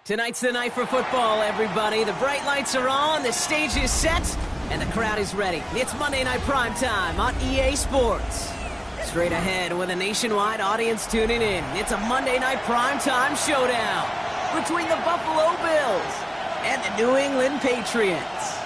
Tonight's the night for football, everybody. The bright lights are on, the stage is set, and the crowd is ready. It's Monday Night Primetime on EA Sports. Straight ahead with a nationwide audience tuning in, it's a Monday Night Primetime showdown between the Buffalo Bills and the New England Patriots.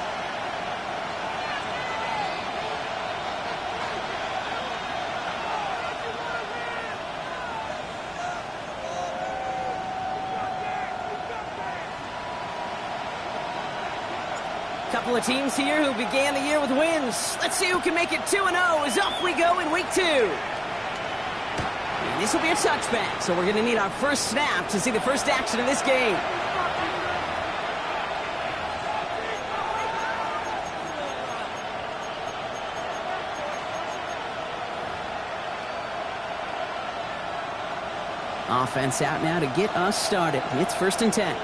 Couple of teams here who began the year with wins. Let's see who can make it 2-0 as off we go in week 2. And this will be a touchback, so we're going to need our first snap to see the first action of this game. Offense out now to get us started. It's 1st and 10.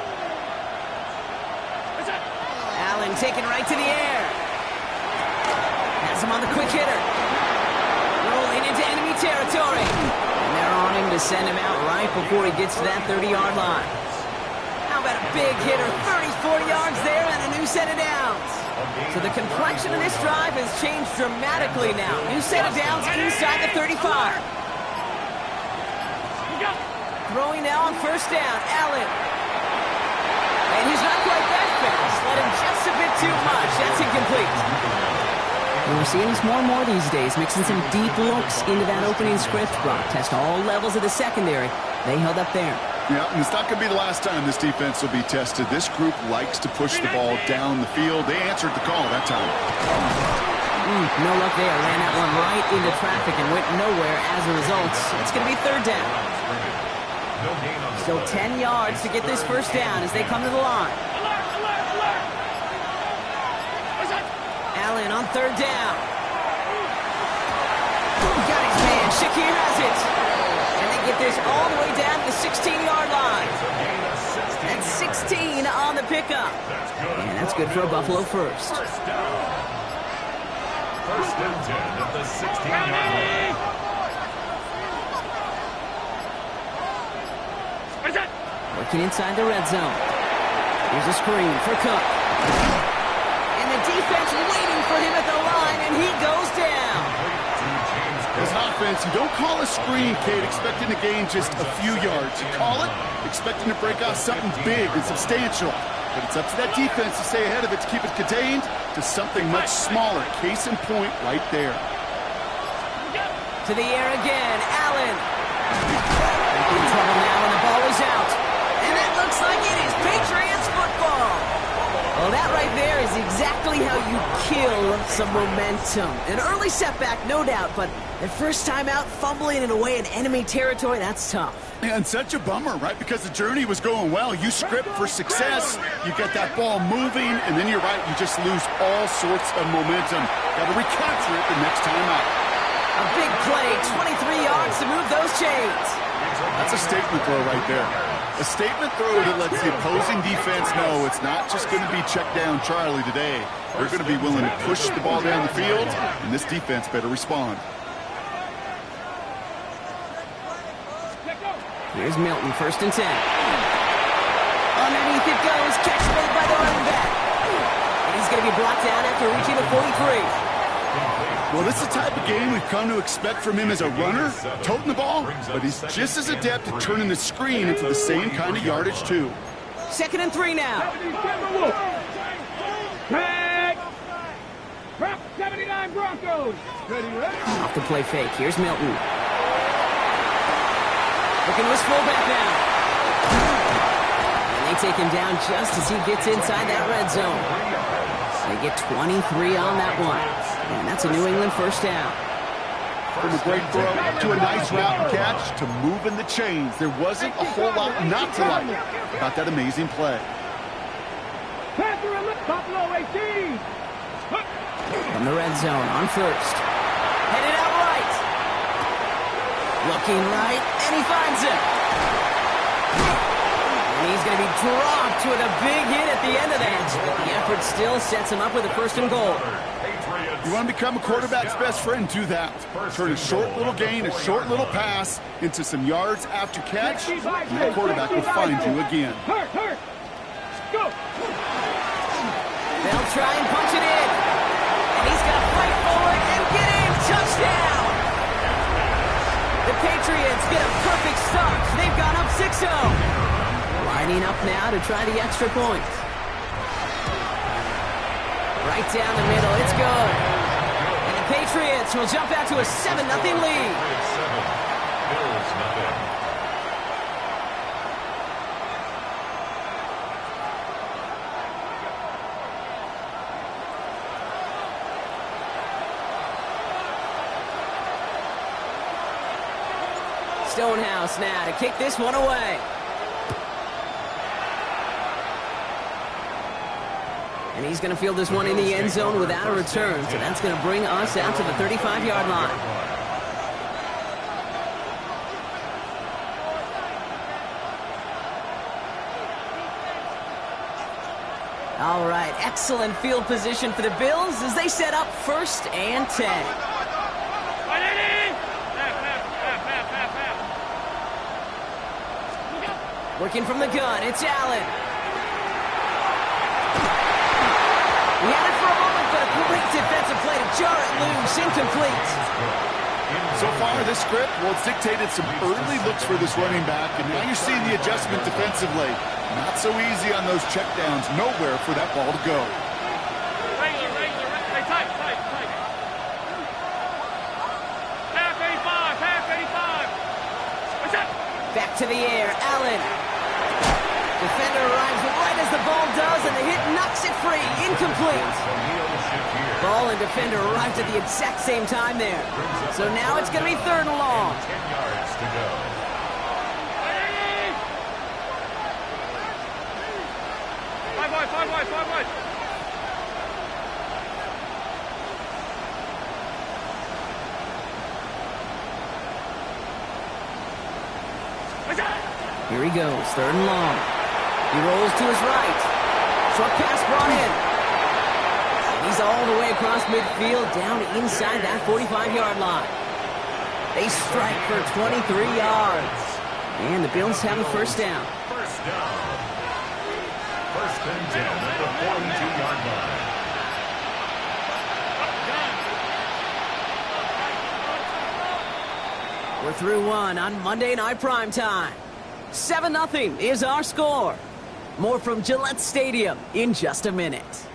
Allen taken right to the air. Has him on the quick hitter. Rolling into enemy territory. And they're on him to send him out right before he gets to that 30-yard line. How about a big hitter? 30, 40 yards there and a new set of downs. So the complexion of this drive has changed dramatically now. New set of downs inside the 35. Throwing now on 1st down. Allen. And he's not quite that fast. Let him just a bit too much. That's incomplete. And we're seeing this more and more these days, mixing some deep looks into that opening script. Brock test all levels of the secondary. They held up there. Yeah, and it's not going to be the last time this defense will be tested. This group likes to push the ball down the field. They answered the call that time. No luck there. Ran that one right into traffic and went nowhere as a result. It's going to be 3rd down. Still 10 yards to get this 1st down as they come to the line. Allen on 3rd down. Got his man. Shakir has it. And they get this all the way down to the 16-yard line. And 16 on the pickup. And that's good for a Buffalo first. 1st and 10 at the 16-yard line. Working inside the red zone. Here's a screen for Cook. And the defense waiting for him at the line, and he goes down. As an offense, you don't call a screen, Kate, expecting to gain just a few yards. You call it expecting to break out something big and substantial. But it's up to that defense to stay ahead of it, to keep it contained to something much smaller. Case in point right there. To the air again. Allen. In trouble now, and the ball is out. And it looks like it is Patriots football. Well, that right there is exactly how you kill some momentum. An early setback, no doubt, but their first time out, fumbling it away in enemy territory, that's tough. And such a bummer, right? Because the journey was going well. You script for success, you get that ball moving, and then you're right, you just lose all sorts of momentum. Got to recapture it the next time out. A big play, 23 yards to move those chains. That's a statement throw right there. A statement throw that lets the opposing defense know it's not just going to be check down Charlie today. They're going to be willing to push the ball down the field, and this defense better respond. Here's Milton, 1st and 10. Underneath it goes, catch made by the running back. And he's going to be brought down after reaching the 43. Well, this is the type of game we've come to expect from him as a runner, toting the ball, but he's just as adept at turning the screen into the same kind of yardage, too. 2nd and 3 now. 79 Broncos. Off the play fake. Here's Milton. Looking to his fullback now. And they take him down just as he gets inside that red zone. They get 23 on that one. And that's a New England 1st down. From a great throw to a nice route and catch to moving the chains. There wasn't a whole lot not to like about that amazing play. From the red zone on 1st. Headed out right. Looking right, and he finds it. And he's going to be dropped with a big hit at the end of that. But the effort still sets him up with a first and goal. You want to become a quarterback's best friend, do that. Turn a short little gain, a short little pass into some yards after catch, and that quarterback will find you again. Hurt. Go. They'll try and punch it in. And he's got to fight forward and get in. Touchdown! The Patriots get a perfect start. They've gone up 6-0. Lining up now to try the extra point. Right down the middle. It's good. And the Patriots will jump out to a 7-0 lead. Bills nothing. Stonehouse now to kick this one away. And he's going to field this one in the end zone without a return. So that's going to bring us out to the 35-yard line. All right, excellent field position for the Bills as they set up 1st and 10. Working from the gun, it's Allen. He had it for a moment, but a great defensive play to jar it loose, incomplete. So far, this script, well, it's dictated some early looks for this running back, and now you're seeing the adjustment defensively. Not so easy on those checkdowns. Nowhere for that ball to go. Regular. Hey, tight. Half 85. What's up? Back to the air, Allen. Defender arrives right as the ball does, and the hit knocks it free. Incomplete. Ball and defender arrived at the exact same time there. So now it's going to be 3rd and long. 10 yards to go. Five wide. Here he goes, 3rd and long. He rolls to his right. Short pass brought in. And he's all the way across midfield, down inside that 45-yard line. They strike for 23 yards. And the Bills have a first down. First down. 1st and 10 at the 42-yard line. We're through one on Monday Night Primetime. 7-0 is our score. More from Gillette Stadium in just a minute.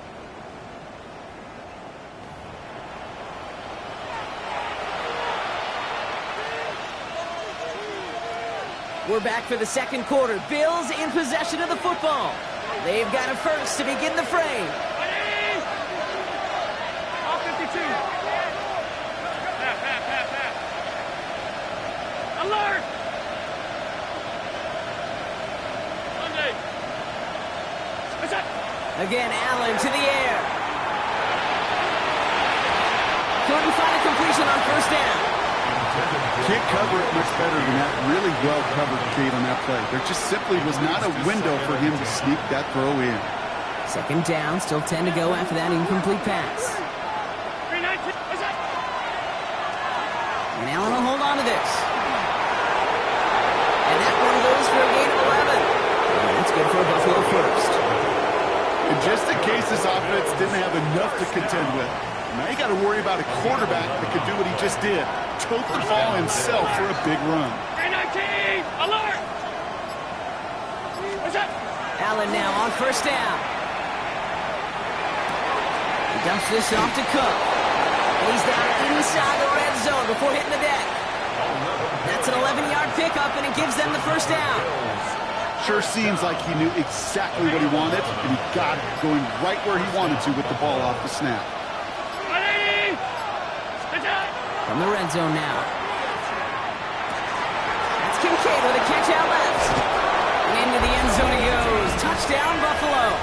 We're back for the second quarter. Bills in possession of the football. They've got a first to begin the frame. All 52. Half. Alert! Monday. What's up? Again, Allen to the air. Couldn't find a completion on first down. Can't cover it much better than that. Really well covered, Kate, on that play. There just simply was not a window for him to sneak that throw in. 2nd down, still 10 to go after that incomplete pass. 319. What's up? And Allen will hold on to this. And that one goes for a gain of 11. And that's good for a Buffalo first. And just in case this offense didn't have enough to contend with, now you got to worry about a quarterback that could do what he just did. Tote the ball himself for a big run. 319. Alert! What's up? Allen now on first down. He dumps this off to Cook. And he's down inside the red zone before hitting the deck. That's an 11-yard pickup, and it gives them the first down. Sure seems like he knew exactly what he wanted, and he got it, going right where he wanted to with the ball off the snap. From the red zone now. That's Kincaid with a catch out left. And into the end zone he goes. Touchdown, Buffalo.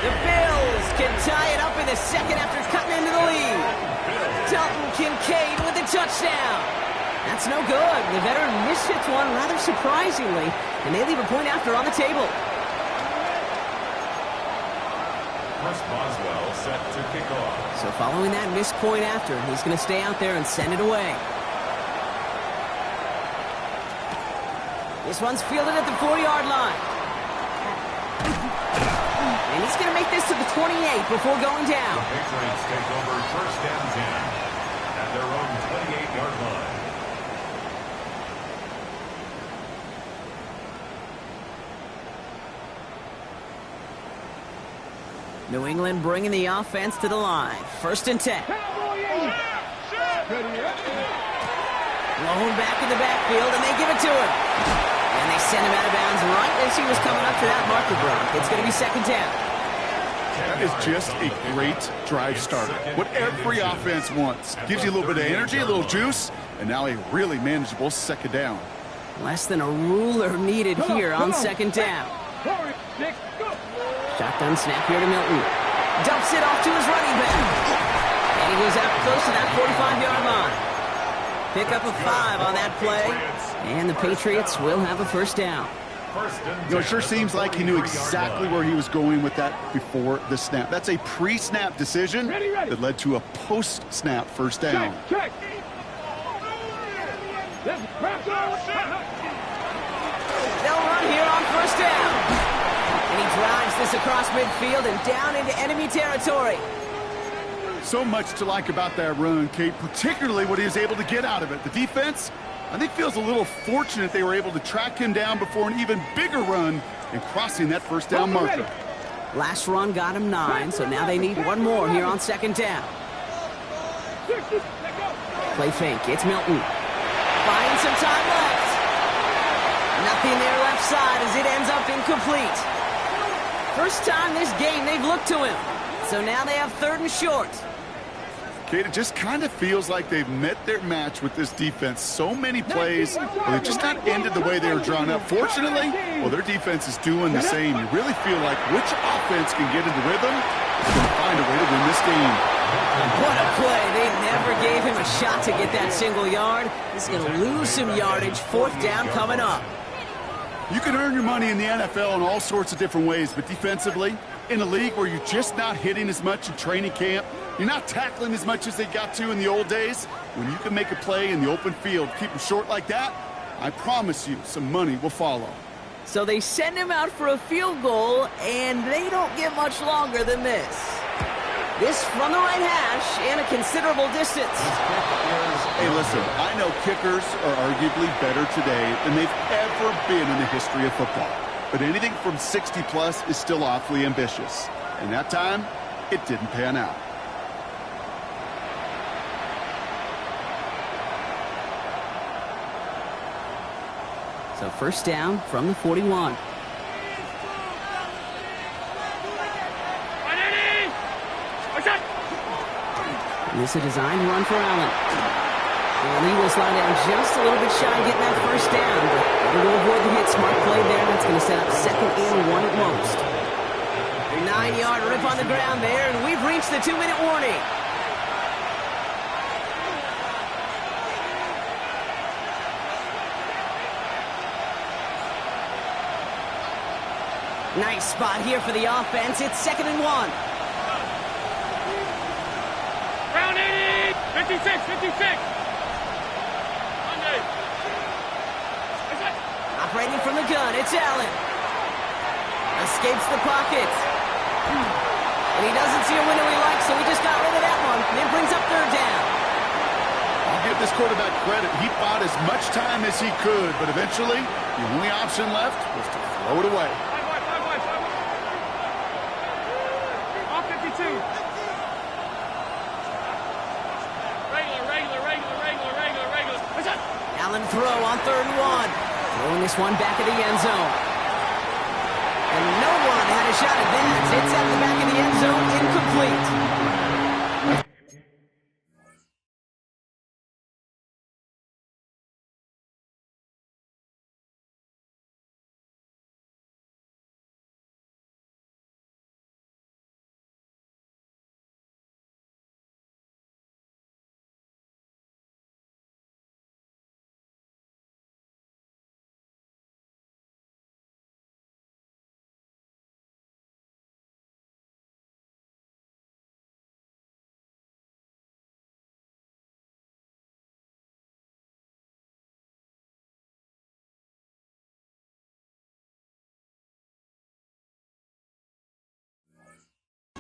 The Bills can tie it up in the second after cutting into the lead. Dalton Kincaid with a touchdown. That's no good. The veteran mishits one rather surprisingly, and they leave a point after on the table. Chris Boswell set to kick off. So following that missed point after, he's going to stay out there and send it away. This one's fielded at the 4-yard line. And he's going to make this to the 28 before going down. The Patriots take over first and 10 at their own 28-yard line. New England bringing the offense to the line. First and 10. Blown back in the backfield, and they give it to him. And they send him out of bounds right as he was coming up to that marker, Brock. It's going to be second down. That is just a great drive starter. What every offense wants. Gives you a little bit of energy, a little juice, and now a really manageable second down. Less than a ruler needed here on second down. Shotgun snap here to Milton. Dumps it off to his running back. And he goes out close to that 45-yard line. Pick up a 5 on that play. And the Patriots will have a first down. You know, it sure seems like he knew exactly where he was going with that before the snap. That's a pre-snap decision that led to a post-snap first down. Check. They'll run here on first down. And he drives this across midfield and down into enemy territory. So much to like about that run, Kate, particularly what he was able to get out of it. The defense, I think, feels a little fortunate they were able to track him down before an even bigger run and crossing that first down marker. Last run got him 9, so now they need one more here on second down. Play fake. It's Milton. Buying some time left. Nothing there left side as it ends up incomplete. First time this game they've looked to him. So now they have third and short. Kate, it just kind of feels like they've met their match with this defense. So many plays, but they've just not ended the way they were drawn up. Fortunately, well, their defense is doing the same. You really feel like which offense can get into rhythm is going to find a way to win this game. What a play. They never gave him a shot to get that single yard. He's going to lose some yardage. Fourth down coming up. You can earn your money in the NFL in all sorts of different ways, but defensively, in a league where you're just not hitting as much in training camp, you're not tackling as much as they got to in the old days, when you can make a play in the open field, keep them short like that, I promise you some money will follow. So they send him out for a field goal, and they don't get much longer than this. This from the right hash and a considerable distance. Hey, listen, I know kickers are arguably better today than they've ever been in the history of football. But anything from 60-plus is still awfully ambitious. And that time, it didn't pan out. So first down from the 41. And this is a designed run for Allen. And he will slide down just a little bit shy of getting that first down. But able to avoid the hit. Smart play there. That's going to set up second and 1 at most. 9-yard rip on the ground there, and we've reached the 2-minute warning. Nice spot here for the offense. It's second and 1. Round 80! 56! Monday! Operating from the gun, it's Allen. Escapes the pocket. And he doesn't see a window he likes, so he just got rid of that one. And then brings up third down. I'll give this quarterback credit. He bought as much time as he could, but eventually, the only option left was to throw it away. All 52. Regular. What's up? Allen throw on third and 1. Throwing this one back of the end zone. And no one had a shot at that. It's at the back of the end zone, incomplete.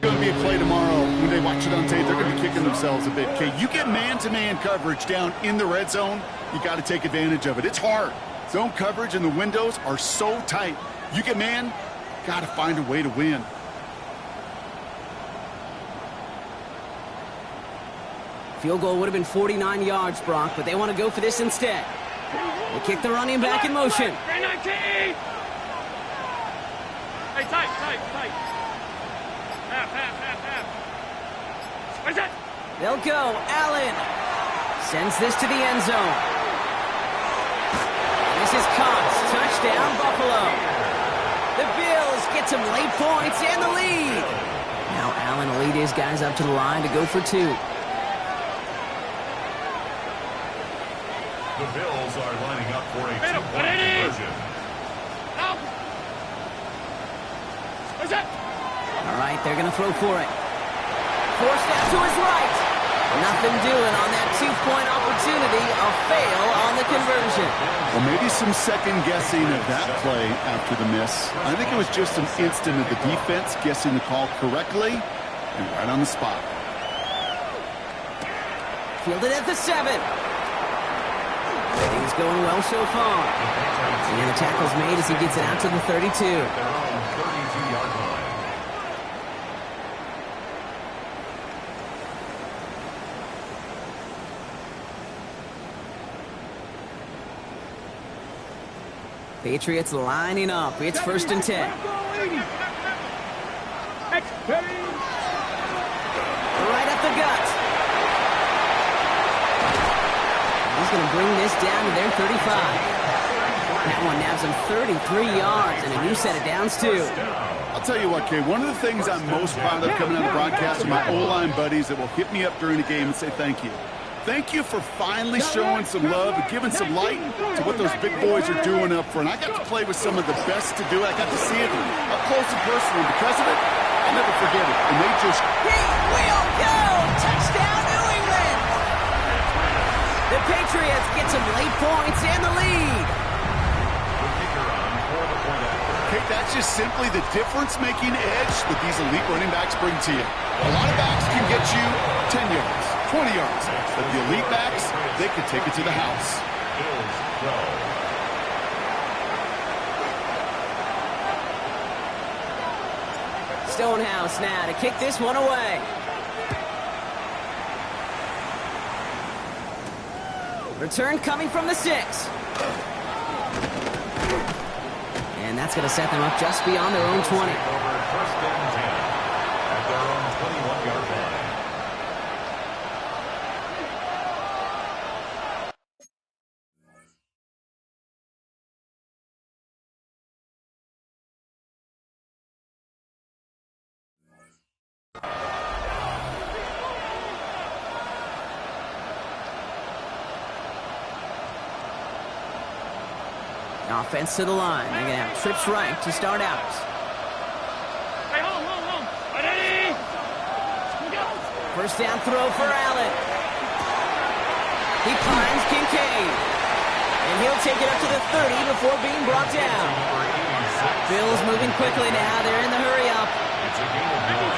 Going to be a play tomorrow when they watch it on tape. They're going to be kicking themselves a bit. Okay, you get man-to-man coverage down in the red zone, you got to take advantage of it. It's hard. Zone coverage and the windows are so tight. You get man, got to find a way to win. Field goal would have been 49 yards, Brock, but they want to go for this instead. They kick the running back in motion. Hey, tight. Half. Where's that? They'll go. Allen sends this to the end zone. This is Cox. Touchdown, Buffalo. The Bills get some late points and the lead. Now Allen will lead his guys up to the line to go for 2. The Bills are lining up for a two-point conversion. Where's that? All right, they're going to throw for it. Forced out to his right. Nothing doing on that 2-point opportunity. A fail on the conversion. Well, maybe some second guessing of that play after the miss. I think it was just an instant of the defense guessing the call correctly and right on the spot. Fielded at the 7. Things going well so far. And the tackle's made as he gets it out to the 32. They're on 32-yard line. Patriots lining up. It's 1st and 10. Right up the gut. He's going to bring this down to their 35. That one nabs him 33 yards and a new set of downs, too. I'll tell you what, Kay, one of the things I'm most proud of coming out of the broadcast are my O-line buddies that will hit me up during the game and say thank you. Thank you for finally showing some love and giving some light to what those big boys are doing up front. I got to play with some of the best to do it. I got to see it up close and personal. Because of it, I'll never forget it. And they just... He will go! Touchdown, New England! The Patriots get some late points and the lead. Okay, that's just simply the difference-making edge that these elite running backs bring to you. A lot of backs can get you 10 yards, 20 yards. But the elite backs, they can take it to the house. Stonehouse now to kick this one away. Return coming from the 6. And that's going to set them up just beyond their own 20. First and 10 at their own 21-yard line. Offense to the line. They're going to have trips right to start out. Hey, home. Ready? First down throw for Allen. He finds Kincaid. And he'll take it up to the 30 before being brought down. Bills moving quickly now. They're in the hurry up. It's a gain of 9.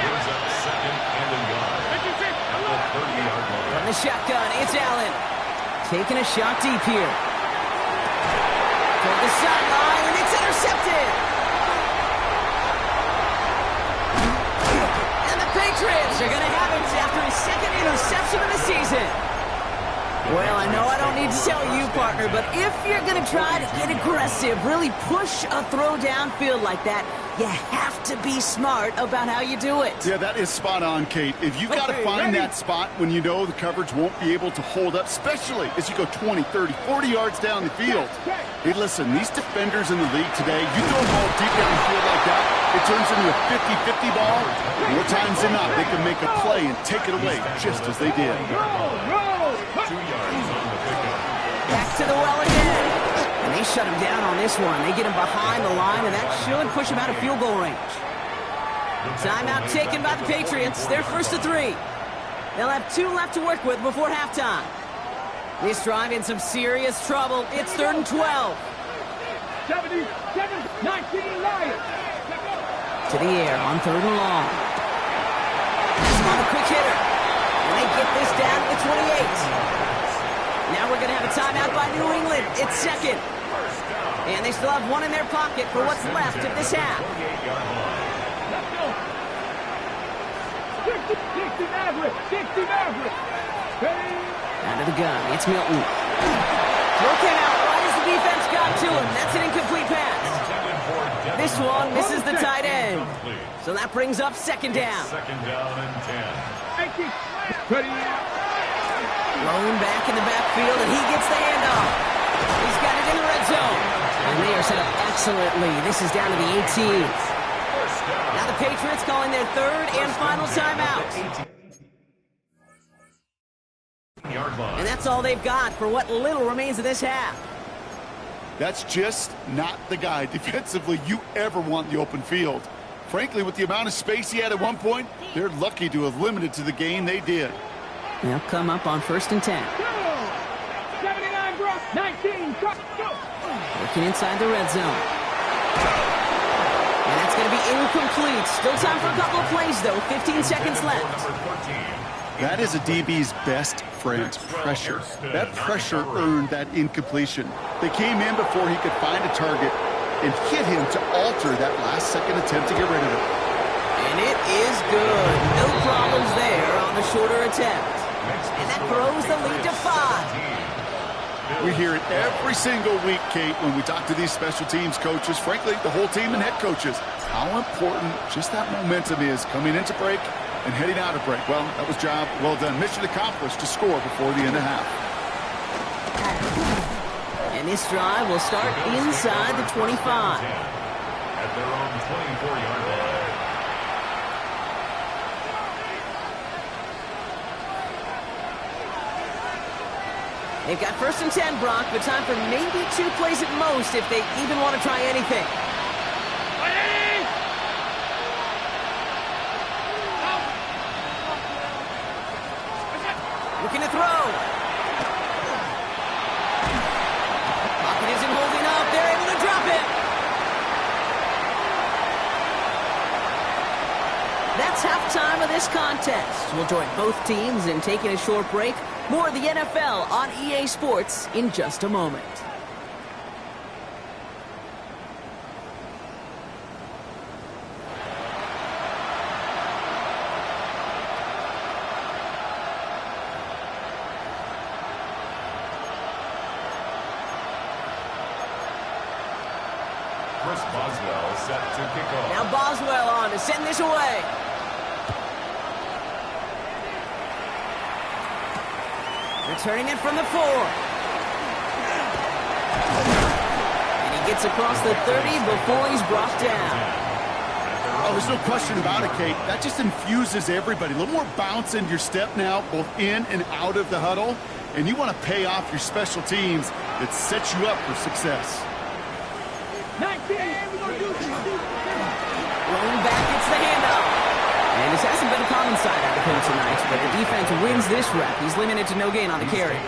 Brings up second and a yard. At the 30-yard line. From the shotgun, it's Allen. Taking a shot deep here. Toward the sideline, and it's intercepted. And the Patriots are going to have it after his second interception of the season. Well, I know I don't need to tell you, partner, but if you're going to try to get aggressive, really push a throw downfield like that, you have to be smart about how you do it. Yeah, that is spot on, Kate. If you've got to find that spot when you know the coverage won't be able to hold up, especially as you go 20, 30, 40 yards down the field. Hey, listen, these defenders in the league today, you throw a ball deep down the field like that, it turns into a 50-50 ball. More times than not, they can make a play and take it away just as they did. 2 yards on the pickup. Back to the well again. And they shut him down on this one. They get him behind the line, and that should push him out of field goal range. Timeout taken by the Patriots. They're 1st and 3. They'll have 2 left to work with before halftime. This drive in some serious trouble. It's 3rd and 12. 19 Lions. To the air on 3rd and long. on the quick hitter. And they get this down to the 28. Now we're going to have a timeout by New England. It's second. And they still have one in their pocket for what's left of this half. Let's go. 60 Maverick. 60 Maverick. Ready? Out of the gun. It's Milton. Throw came out right as the defense got to him. That's an incomplete pass. This one misses the tight end. So that brings up second down. Second down and 10. 80. Ready? Thrown back in the backfield, and he gets the handoff. He's got it in the red zone. And they are set up excellently. This is down to the 18. Now the Patriots calling their third and final timeout. And that's all they've got for what little remains of this half. That's just not the guy defensively you ever want in the open field. Frankly, with the amount of space he had at one point, they're lucky to have limited to the game they did. They'll come up on 1st and 10. 79, bro. 19. Go. Working inside the red zone. And that's going to be incomplete. Still time for a couple of plays, though. 15 seconds left. That is a DB's best friend, pressure. That pressure earned that incompletion. They came in before he could find a target and hit him to alter that last-second attempt to get rid of it. And it is good. No problems there on the shorter attempt. And that throws the lead to 5. We hear it every single week, Kate, when we talk to these special teams coaches, frankly, the whole team and head coaches, how important just that momentum is coming into break and heading out of break. Well, that was job well done. Mission accomplished to score before the end of half. And this drive will start inside the 25. At their own 24-yard line. They've got 1st and 10, Brock, but time for maybe 2 plays at most if they even want to try anything. Ready? Looking to throw. Pocket isn't holding up. They're able to drop it. That's halftime of this contest. We'll join both teams in taking a short break. More of the NFL on EA Sports in just a moment. Chris Boswell set to kick off. Now Boswell on to send this away. Returning it from the 4. And he gets across the 30 before he's brought down. Oh, there's no question about it, Kate. That just infuses everybody. A little more bounce in your step now, both in and out of the huddle. And you want to pay off your special teams that sets you up for success. 19. We're going to do this. Rolling back, it's the handoff. And this hasn't been a common sight out of him tonight, but the defense wins this rep. He's limited to no gain on the carry.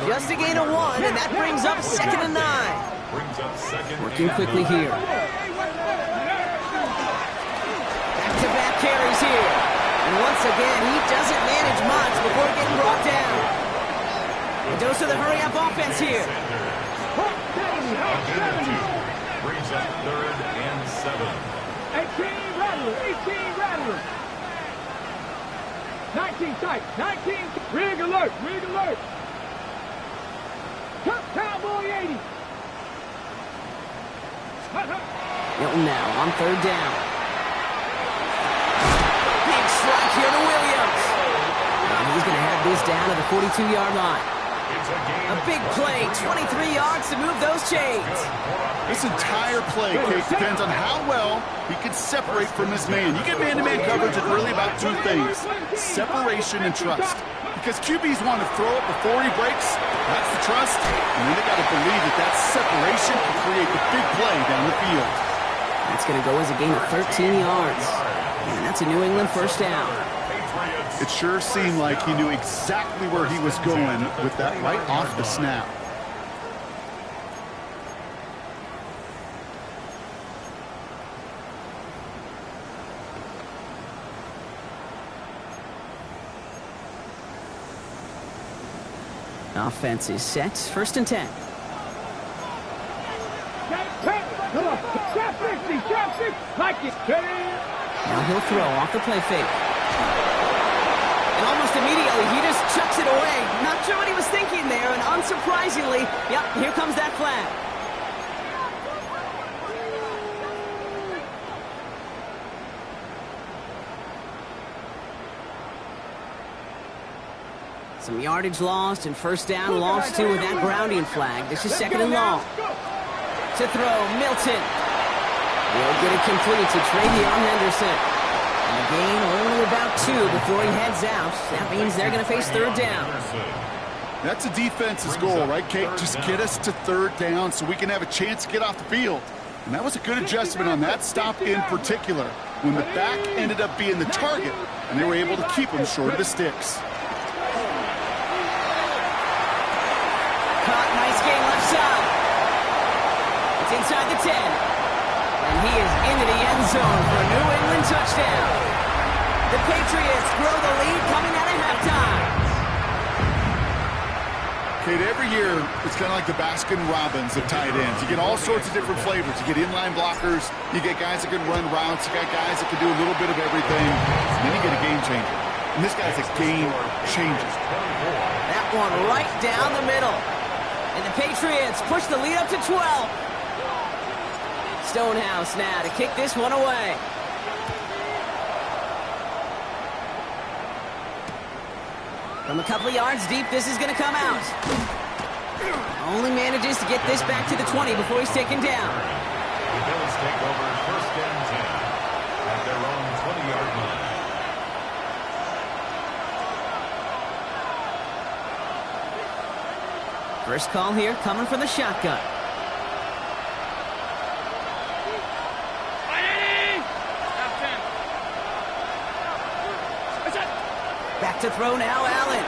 Just a gain of 1, and that brings up 2nd and 9. Working quickly here. Back-to-back carries here. And once again, he doesn't manage much before getting brought down. A dose of the hurry-up offense here. Brings up 3rd and 7. 18 Rattler. 18 Rattler. 19 tight. 19. Rig alert. Rig alert. Top Cowboy 80. Milton now on 3rd down. Big strike here to Williams. And he's going to have this down to the 42-yard line. A big play, 23 yards to move those chains. This entire play, Kate, depends on how well he can separate from his man. You get man-to-man coverage, it's really about 2 things, separation and trust. Because QBs want to throw it before he breaks, that's the trust, and then they got to believe that that separation can create the big play down the field. That's going to go as a gain of 13 yards. And that's a New England 1st down. It sure seemed like he knew exactly where he was going with that right off the snap. Offense is set. First and 10. Come on. Trap 50. Trap 50. Like it. Now he'll throw off the play fake. And almost immediately, he just chucks it away. Not sure what he was thinking there, and unsurprisingly, yep, here comes that flag. Some yardage lost and first down lost too with that grounding flag. This is second and long. To throw, Milton. Will get it complete to Travion Henderson. And the gain only about 2 before he heads out. That means they're going to face third down. That's a defense's goal, right, Kate? Just get us to third down so we can have a chance to get off the field. And that was a good adjustment on that stop in particular, when the back ended up being the target, and they were able to keep him short of the sticks. Caught, nice game left side. It's inside the 10. And he is into the end zone for a New England touchdown. The Patriots grow the lead coming out of halftime. Kate, every year, it's kind of like the Baskin-Robbins of tight ends. You get all sorts of different flavors. You get inline blockers, you get guys that can run routes, you got guys that can do a little bit of everything, and then you get a game changer. And this guy's a game changer. That one right down the middle. And the Patriots push the lead up to 12. Stonehouse now to kick this one away. From a couple of yards deep, this is going to come out. Only manages to get this back to the 20 before he's taken down. The Bills take over first and 10 at their own 20-yard line. First call here coming from the shotgun. Back to throw now, Allen.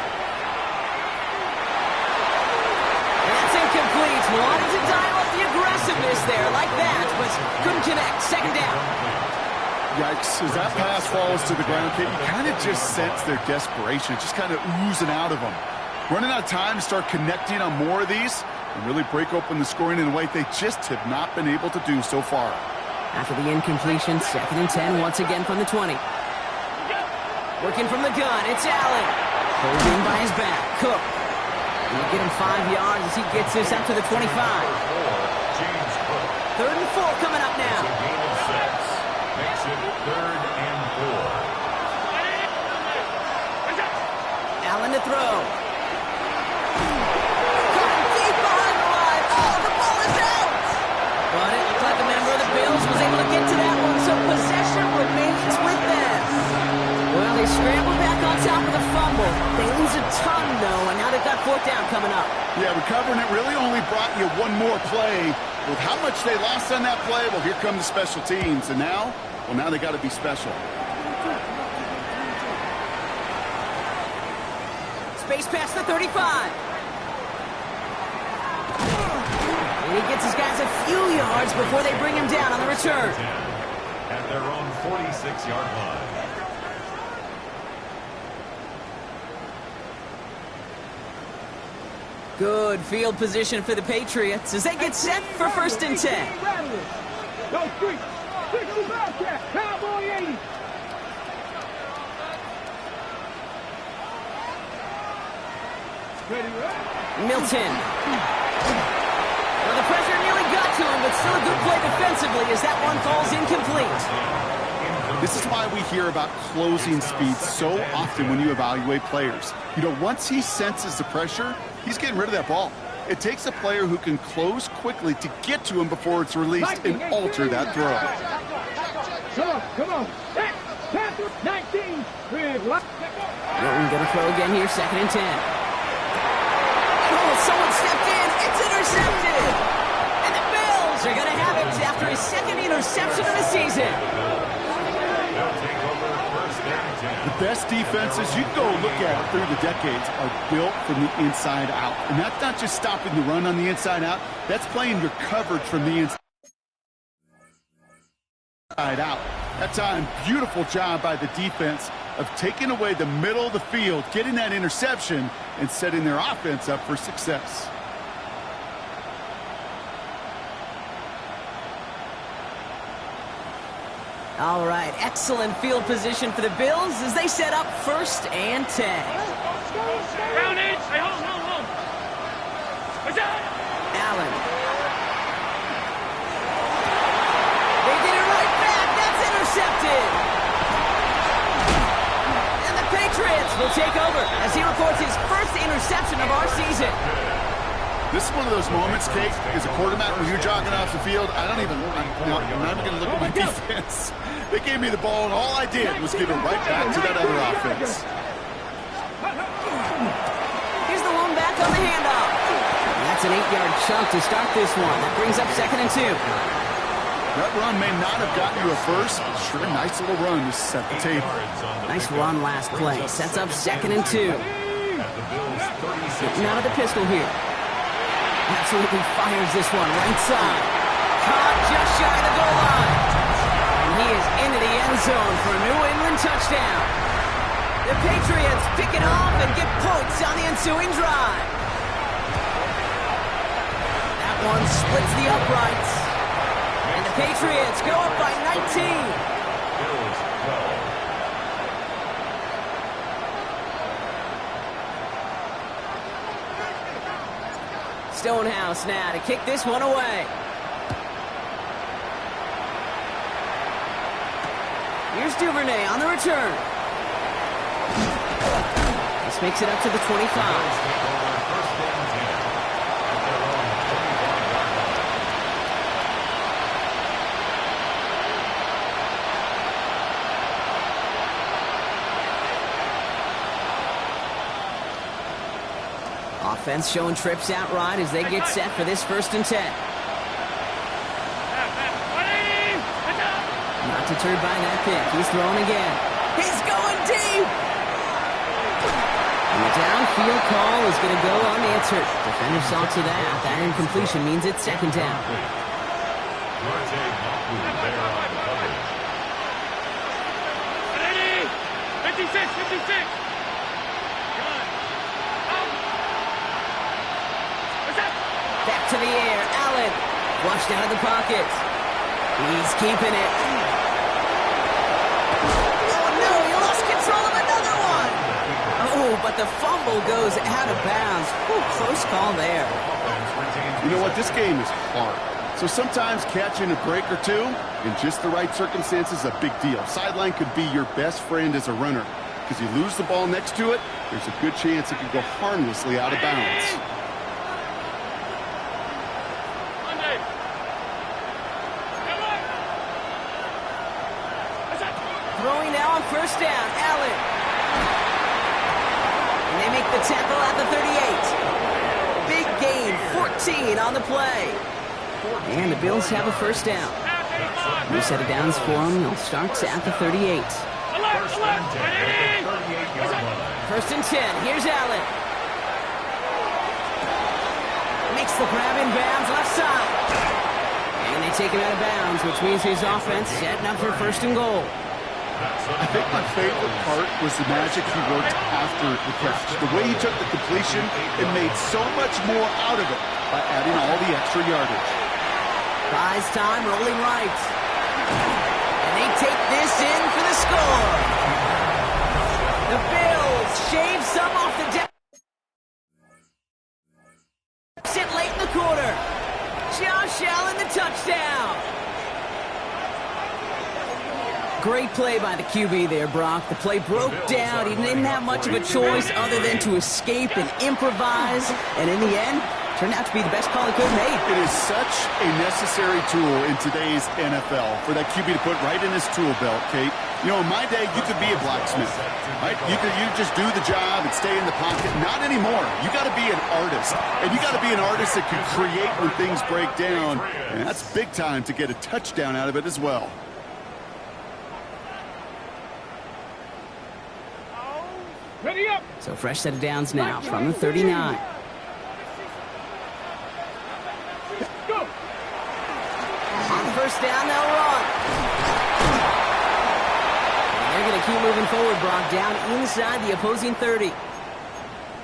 And that's incomplete. Wanted to dial up the aggressiveness there like that, but couldn't connect. Second down. Yikes, as that pass falls to the ground, Kate, you kind of just sense their desperation. It's just kind of oozing out of them. Running out of time to start connecting on more of these and really break open the scoring in a way they just have not been able to do so far. After the incompletion, second and 10 once again from the 20. Working from the gun, it's Allen. Holding by his back, Cook. And you get him 5 yards as he gets this up to the 25. Third and 4 coming up now. It's a gain of 6. Makes it third and 4. Allen to throw. Caught deep behind the line. Oh, the ball is out. But it looked like a member of the Bills was able to get to that one, so possession remains with them. Well, they scramble back on top of the fumble. They lose a ton, though, and now they've got fourth down coming up. Yeah, recovering it really only brought you one more play. With how much they lost on that play, well, here come the special teams. And now, well, now they got to be special. Space past the 35. And he gets his guys a few yards before they bring him down on the return. At their own 46-yard line. Good field position for the Patriots as they get set for first and 10. Go street. 60 Bobcat. Cowboy 80. Milton. Well, the pressure nearly got to him, but still a good play defensively as that one falls incomplete. This is why we hear about closing speed so often when you evaluate players. You know, once he senses the pressure, he's getting rid of that ball. It takes a player who can close quickly to get to him before it's released and alter that throw. Come on. 19. Milton going to throw again here, second and 10. Oh, someone stepped in. It's intercepted. And the Bills are going to have it after his second interception of the season. The best defenses, you can go look at it through the decades, are built from the inside out. And that's not just stopping the run on the inside out. That's playing your coverage from the inside out. That time, beautiful job by the defense of taking away the middle of the field, getting that interception, and setting their offense up for success. All right, excellent field position for the Bills as they set up 1st and 10. Down it. Hey, hold. What's that? Allen. They get it right back. That's intercepted. And the Patriots will take over as he records his first interception of our season. This is one of those moments, Kate, as a quarterback, when you're jogging off the field, I'm not even going to look at my defense. They gave me the ball, and all I did was give it right back to that other offense. Here's the one back on the handoff. That's an 8-yard chunk to start this one. That brings up 2nd and 2. That run may not have gotten you a first, but sure, nice little run to set the table. Nice run last play. Sets up 2nd and 2. Getting out of the pistol here. Absolutely fires this one right side. Caught just shy of the goal line. And he is into the end zone for a New England touchdown. The Patriots pick it off and get points on the ensuing drive. That one splits the uprights. And the Patriots go up by 19. Stonehouse now to kick this one away. Here's Duvernay on the return. This makes it up to the 25. Offense showing trips out right as they get set for this 1st and 10. Not deterred by that pick. He's throwing again. He's going deep! And the downfield call is going to go unanswered. Defender saw to that. That incompletion means it's 2nd down. 56. Back to the air. Allen. Flushed out of the pocket. He's keeping it. Oh, no. He lost control of another one. Oh, but the fumble goes out of bounds. Ooh, close call there. You know what? This game is hard. So sometimes catching a break or two in just the right circumstances is a big deal. Sideline could be your best friend as a runner. Because you lose the ball next to it, there's a good chance it could go harmlessly out of bounds. Throwing now on 1st down, Allen. And they make the tackle at the 38. Big gain, 14 on the play. And the Bills have a 1st down. New set of downs for them. They'll start at the 38. 1st and 10. Here's Allen. Makes the grab in bounds left side. And they take him out of bounds, which means his offense setting up for 1st and goal. I think my favorite part was the magic he worked after the catch. The way he took the completion and made so much more out of it by adding all the extra yardage. Buys time, rolling right. And they take this in for the score. The Bills shave some off the deficit late in the quarter. Josh Allen, the touchdown. Great play by the QB there, Brock. The play broke down. He didn't have much of a choice other than to escape and improvise. And in the end, turned out to be the best call he could have made. It is such a necessary tool in today's NFL for that QB to put right in his tool belt, Kate. You know, in my day, you could be a blacksmith, right? You just do the job and stay in the pocket. Not anymore. You got to be an artist. And you got to be an artist that can create when things break down. And that's big time to get a touchdown out of it as well. Ready up. So fresh set of downs now from the 39. Go. On 1st down, they'll run. And they're going to keep moving forward, Brock, down inside the opposing 30.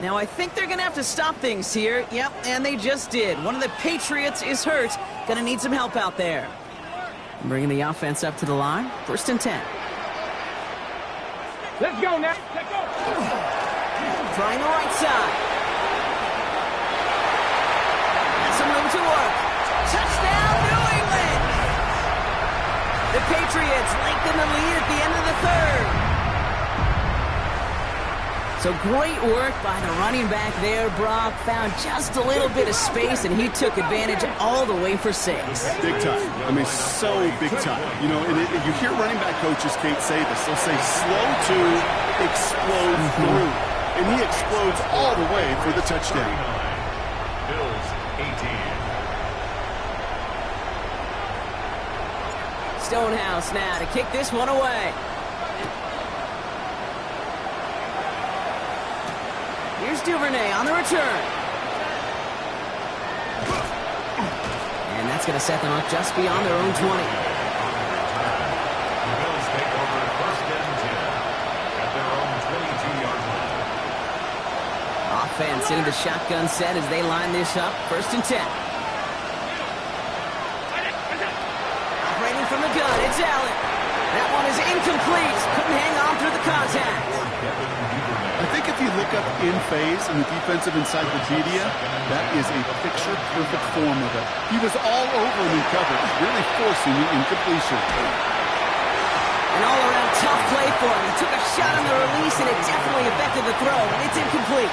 Now, I think they're going to have to stop things here. Yep, and they just did. One of the Patriots is hurt. Going to need some help out there. Bringing the offense up to the line. 1st and 10. Let's go now. Let's go. Trying the right side. Has some room to work. Touchdown, New England! The Patriots lengthen the lead at the end of the 3rd. So great work by the running back there, Brock. Found just a little bit of space, and he took advantage all the way for 6. Big time. I mean, so big time. You know, and you hear running back coaches, Kate, say this. They'll say slow to explode through. And he explodes all the way for the touchdown. Bills 18. Stonehouse now to kick this one away. Here's Duvernay on the return. And that's going to set them up just beyond their own 20. The Bills take over 1st and 10 at their own 22-yard line. Offense into the shotgun set as they line this up. 1st and 10. Operating from the gun, it's Allen. That one is incomplete. Couldn't hang on through the contact. I think if you look up in phase in the defensive encyclopedia, that is a picture-perfect form of it. He was all over him in coverage, really forcing the incompletion. An all-around tough play for him. He took a shot on the release, and it definitely affected the throw, but it's incomplete.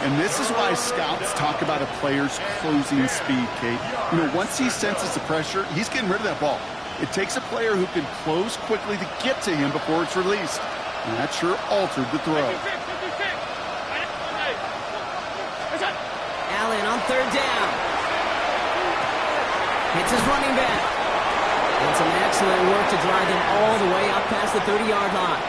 And this is why scouts talk about a player's closing speed, Kate. You know, once he senses the pressure, he's getting rid of that ball. It takes a player who can close quickly to get to him before it's released. And that sure altered the throw. Allen on 3rd down. Hits his running back. And some excellent work to drive them all the way up past the 30-yard line.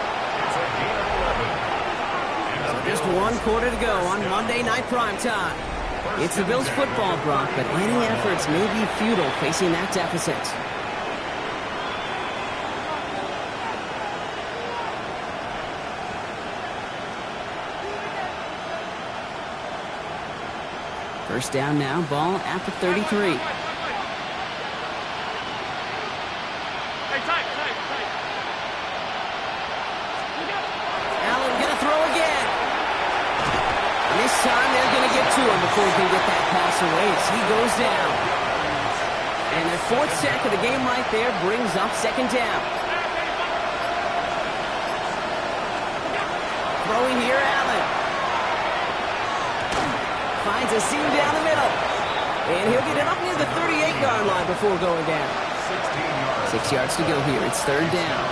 So just 1 quarter to go on Monday Night Primetime. It's the Bills football, Brock, but any efforts may be futile facing that deficit. First down now, ball at the 33. Allen gonna throw again. And this time they're gonna get to him before he can get that pass away as he goes down. And their 4th sack of the game right there brings up 2nd down. Throwing here, Allen. Finds a seam down the middle. And he'll get it up near the 38-yard line before going down. 6 yards to go here. It's 3rd down.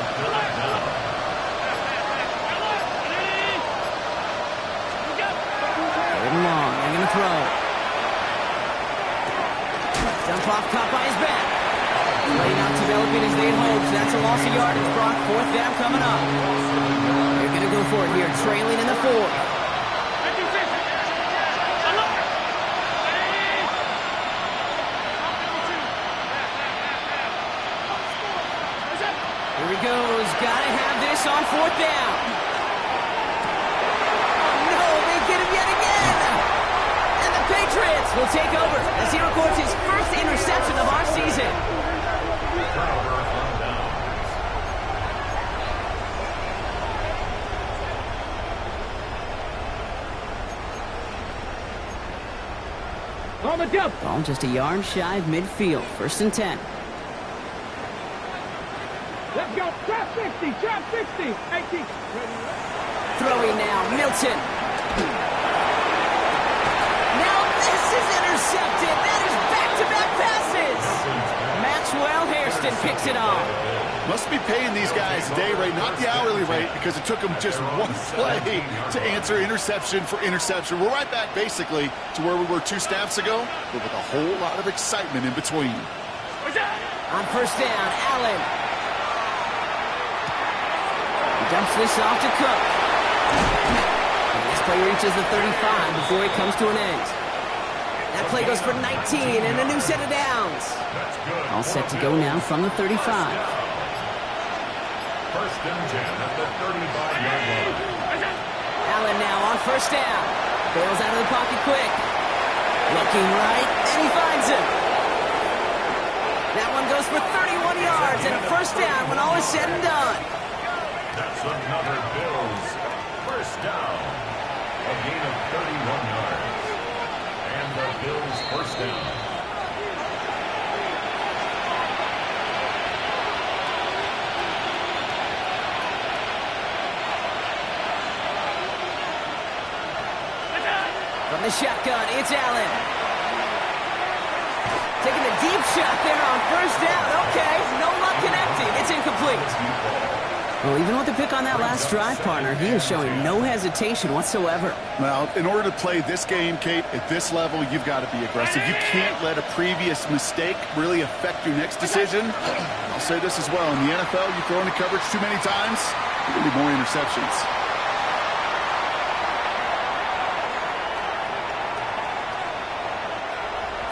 3rd and long. They're going to throw. Dump off, caught by his back. Play not developing as they had hoped. That's a loss of yardage. Brock, 4th down coming up. They're going to go for it here, trailing in the 4th. Here he goes. Gotta have this on 4th down. Oh, no, they get him yet again. And the Patriots will take over as he records his 1st interception of our season. Turnover on downs. On the jump. Ball just a yard shy of midfield. 1st and 10. Let's go. Trap 60. Trap 60. 18. Throwing now. Milton. Now this is intercepted. That is back-to-back passes. Maxwell Hairston picks it off. Must be paying these guys day rate, not the hourly rate, because it took them just one play to answer interception for interception. We're right back, basically, to where we were 2 snaps ago, but with a whole lot of excitement in between. On 1st down, Allen. He dumps this off to Cook. And this play reaches the 35 before it comes to an end. That play goes for 19 and a new set of downs. All set to go now from the 35. First and 10 at the 35-yard line. Allen now on first down. Bails out of the pocket quick. Looking right, and he finds him. That one goes for 31 yards and a first down when all is said and done. That's another Bills first down. A gain of 31 yards. And the Bills first down. From the shotgun, it's Allen. Taking the deep shot there on first down. Okay, no luck connecting. It's incomplete. Well, even with the pick on that last drive, partner, he is showing no hesitation whatsoever. Well, in order to play this game, Kate, at this level, you've got to be aggressive. You can't let a previous mistake really affect your next decision. I'll say this as well. In the NFL, you throw into coverage too many times, there's going to be more interceptions.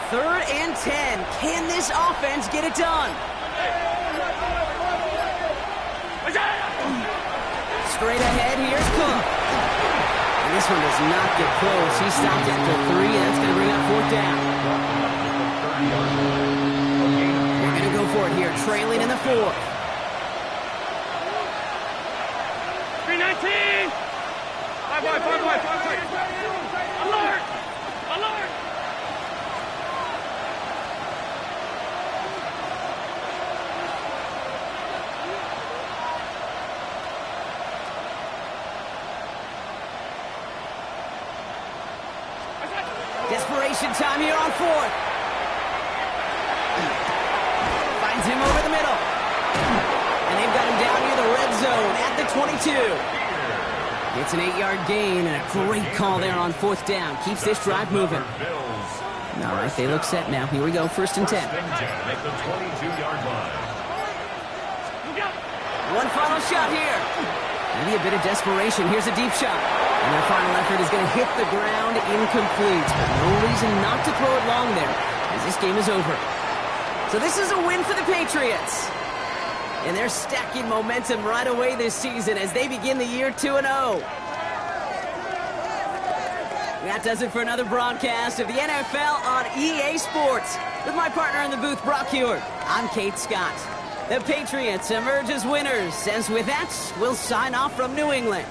Third and 10. Can this offense get it done? Straight ahead, here's Cook. And this one does not get close. He stopped after 3. That's going to bring up fourth down. They're going to go for it here, trailing in the fourth. 319! 5 wide, 5 wide, 5 wide. Alert! Alert! Desperation time here on fourth. Finds him over the middle. And they've got him down near the red zone at the 22. It's an 8-yard gain and a great call there on fourth down. Keeps this drive moving. All right, they look set now. Here we go, first and 10. At the 22-yard line. One final shot here. Maybe a bit of desperation. Here's a deep shot. And their final effort is going to hit the ground incomplete. No reason not to throw it long there, as this game is over. So this is a win for the Patriots. And they're stacking momentum right away this season as they begin the year 2-0. That does it for another broadcast of the NFL on EA Sports. With my partner in the booth, Brock Huard, I'm Kate Scott. The Patriots emerge as winners, as with that, we'll sign off from New England.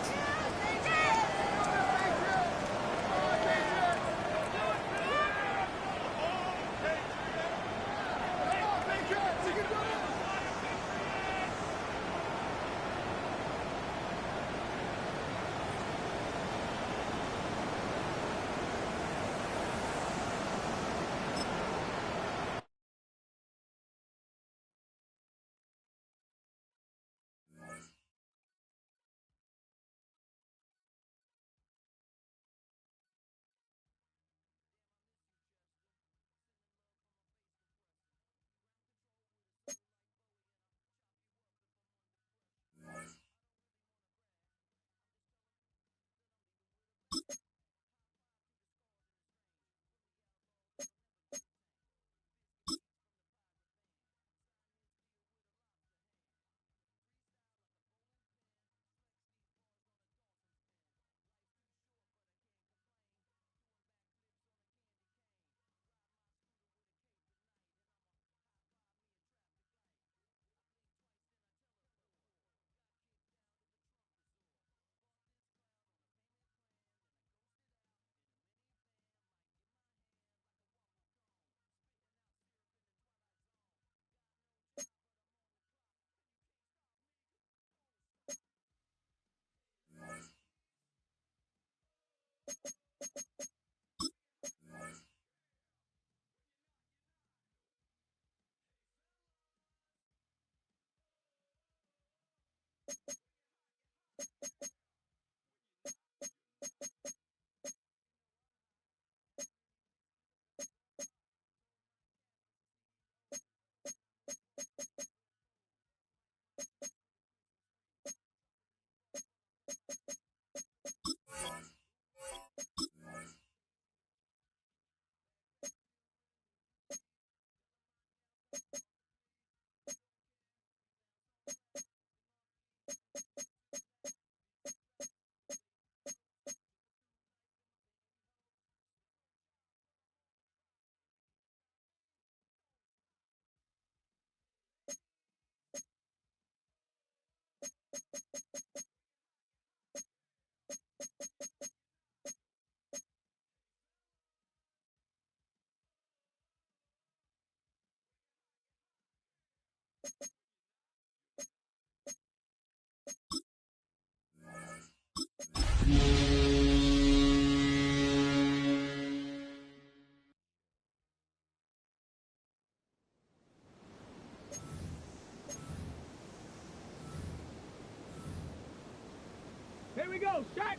Here we go, shot!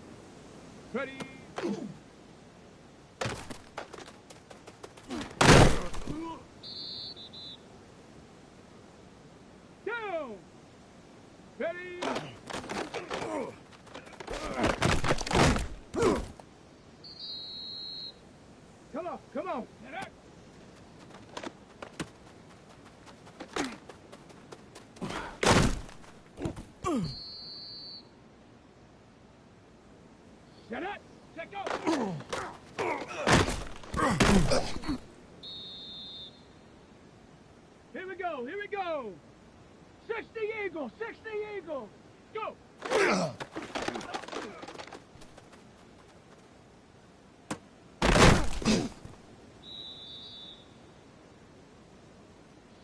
Ready! Down! Ready! Come on, come on! Get up! Shut up! Check go! Here we go, here we go! 60 Eagle, 60 Eagle! Go!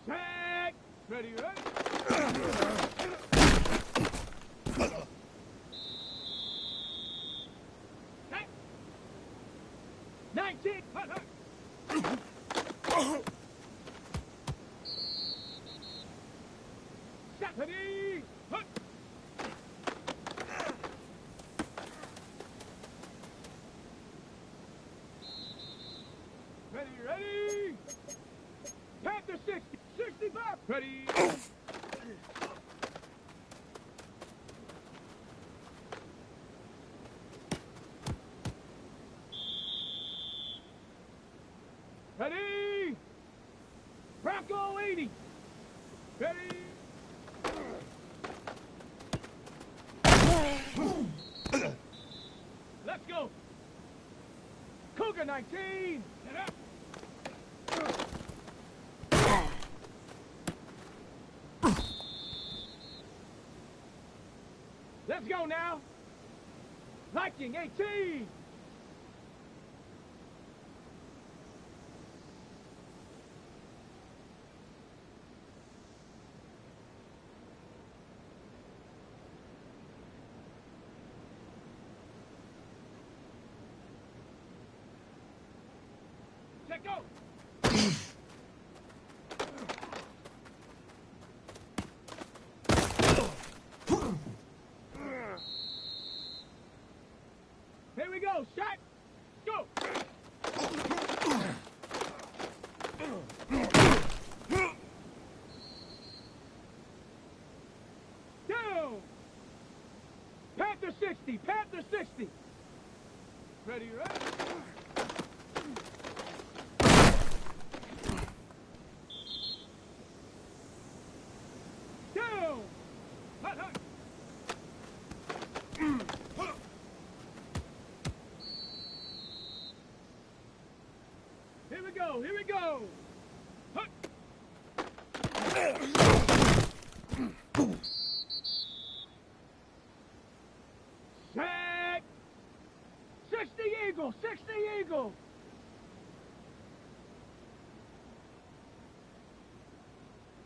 Set! Ready, ready? Set! 19! Hut, hut. Set! Ready! Hut. Ready, ready! Panther 60! 65! Ready! Ready! Bronco 80! Ready! Let's go! Cougar 19! Get up! Let's go now! Viking 18! Check go! Here we go, shot! Go! Down! Panther 60! Panther 60! Ready, ready? Down! Hut, hut! Here we go, here we go! Hut! Set! 60 Eagle, 60 Eagle!